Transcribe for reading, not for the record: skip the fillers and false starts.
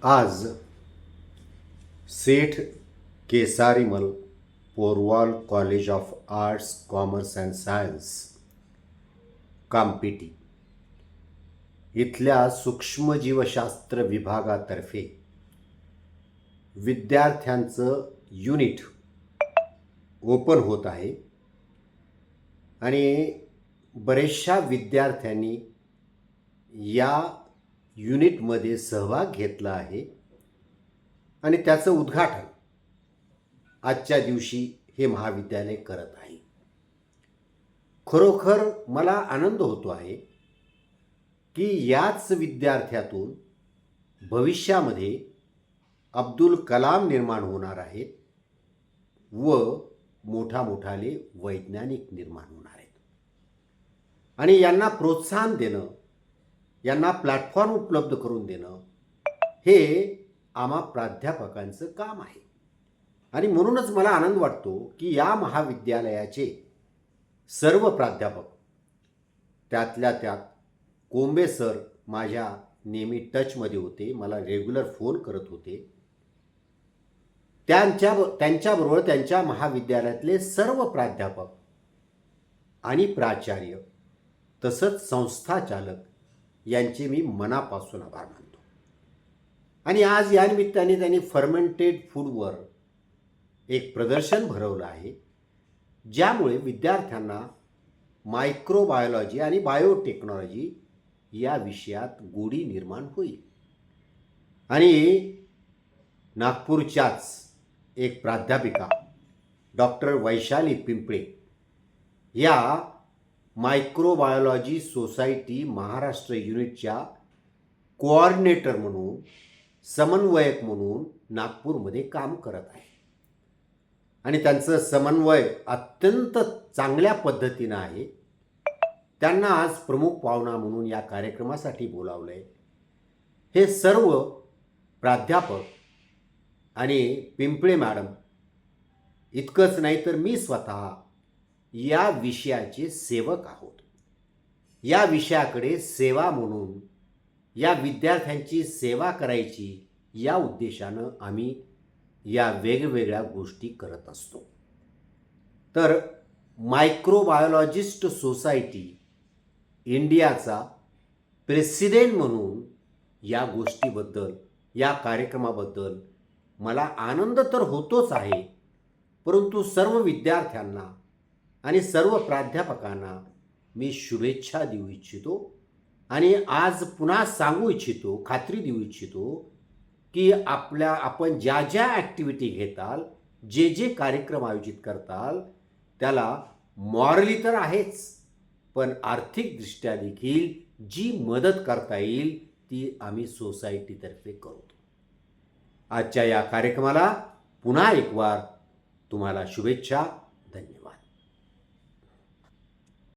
आज Seth Kesarimal Porwal college of arts commerce and science Kamptee इथल्या सूक्ष्मजीवशास्त्र विभागातर्फे विद्यार्थ्यांचं युनिट ओपन होत आहे आणि बरेचशा विद्यार्थ्यांनी या युनिटमध्ये सहभाग घेतला आहे आणि त्याचं उद्घाटन आजच्या दिवशी हे महाविद्यालय करत आहे. खरोखर मला आनंद होतो आहे की याच विद्यार्थ्यातून भविष्यामध्ये अब्दुल कलाम निर्माण होणार आहेत व मोठाले वैज्ञानिक निर्माण होणार आहेत. आणि यांना प्रोत्साहन देणं, यांना प्लॅटफॉर्म उपलब्ध करून देणं हे आम्हा प्राध्यापकांचं काम आहे. आणि म्हणूनच मला आनंद वाटतो की या महाविद्यालयाचे सर्व प्राध्यापक, त्यातल्या त्यात कोंबे सर माझ्या नेहमी टचमध्ये होते, मला रेग्युलर फोन करत होते. त्यांच्याबरोबर त्यांच्या महाविद्यालयातले सर्व प्राध्यापक आणि प्राचार्य तसंच संस्थाचालक यांचे मी मनापासून आभार मानतो. आणि आज या निमित्ताने त्यांनी फर्मेंटेड फूडवर एक प्रदर्शन भरवलं आहे, ज्यामुळे विद्यार्थ्यांना मायक्रोबायोलॉजी आणि बायोटेक्नॉलॉजी या विषयात गोडी निर्माण होईल. आणि नागपूरच्याच एक प्राध्यापिका डॉक्टर वैशाली पिंपळे या मायक्रोबायोलॉजी सोसायटी महाराष्ट्र युनिटच्या कोऑर्डिनेटर म्हणून, समन्वयक म्हणून नागपूरमध्ये काम करत आहे. आणि त्यांचं समन्वय अत्यंत चांगल्या पद्धतीनं आहे. त्यांना आज प्रमुख पाहुणा म्हणून या कार्यक्रमासाठी बोलावलं आहे. हे सर्व प्राध्यापक आणि पिंपळे मॅडम इतकंच नाही तर मी स्वतः या विषयाचे सेवक आहोत. या विषयाकडे सेवा म्हणून या विद्यार्थ्यांची सेवा करायची या उद्देशानं आम्ही या वेगवेगळ्या गोष्टी करत असतो. तर मायक्रोबायोलॉजिस्ट सोसायटी इंडियाचा प्रेसिडेंट म्हणून या गोष्टीबद्दल, या कार्यक्रमाबद्दल मला आनंद तर होतोच आहे, परंतु सर्व विद्यार्थ्यांना आणि सर्व प्राध्यापकांना मी शुभेच्छा देऊ इच्छितो. आणि आज पुन्हा सांगू इच्छितो, खात्री देऊ इच्छितो की आपण ज्या ज्या ॲक्टिव्हिटी घेताल, जे जे कार्यक्रम आयोजित करताल, त्याला मॉरली तर आहेच, पण आर्थिकदृष्ट्या देखील जी मदत करता येईल ती आम्ही सोसायटीतर्फे करतो. आजच्या या कार्यक्रमाला पुन्हा एक वार तुम्हाला शुभेच्छा.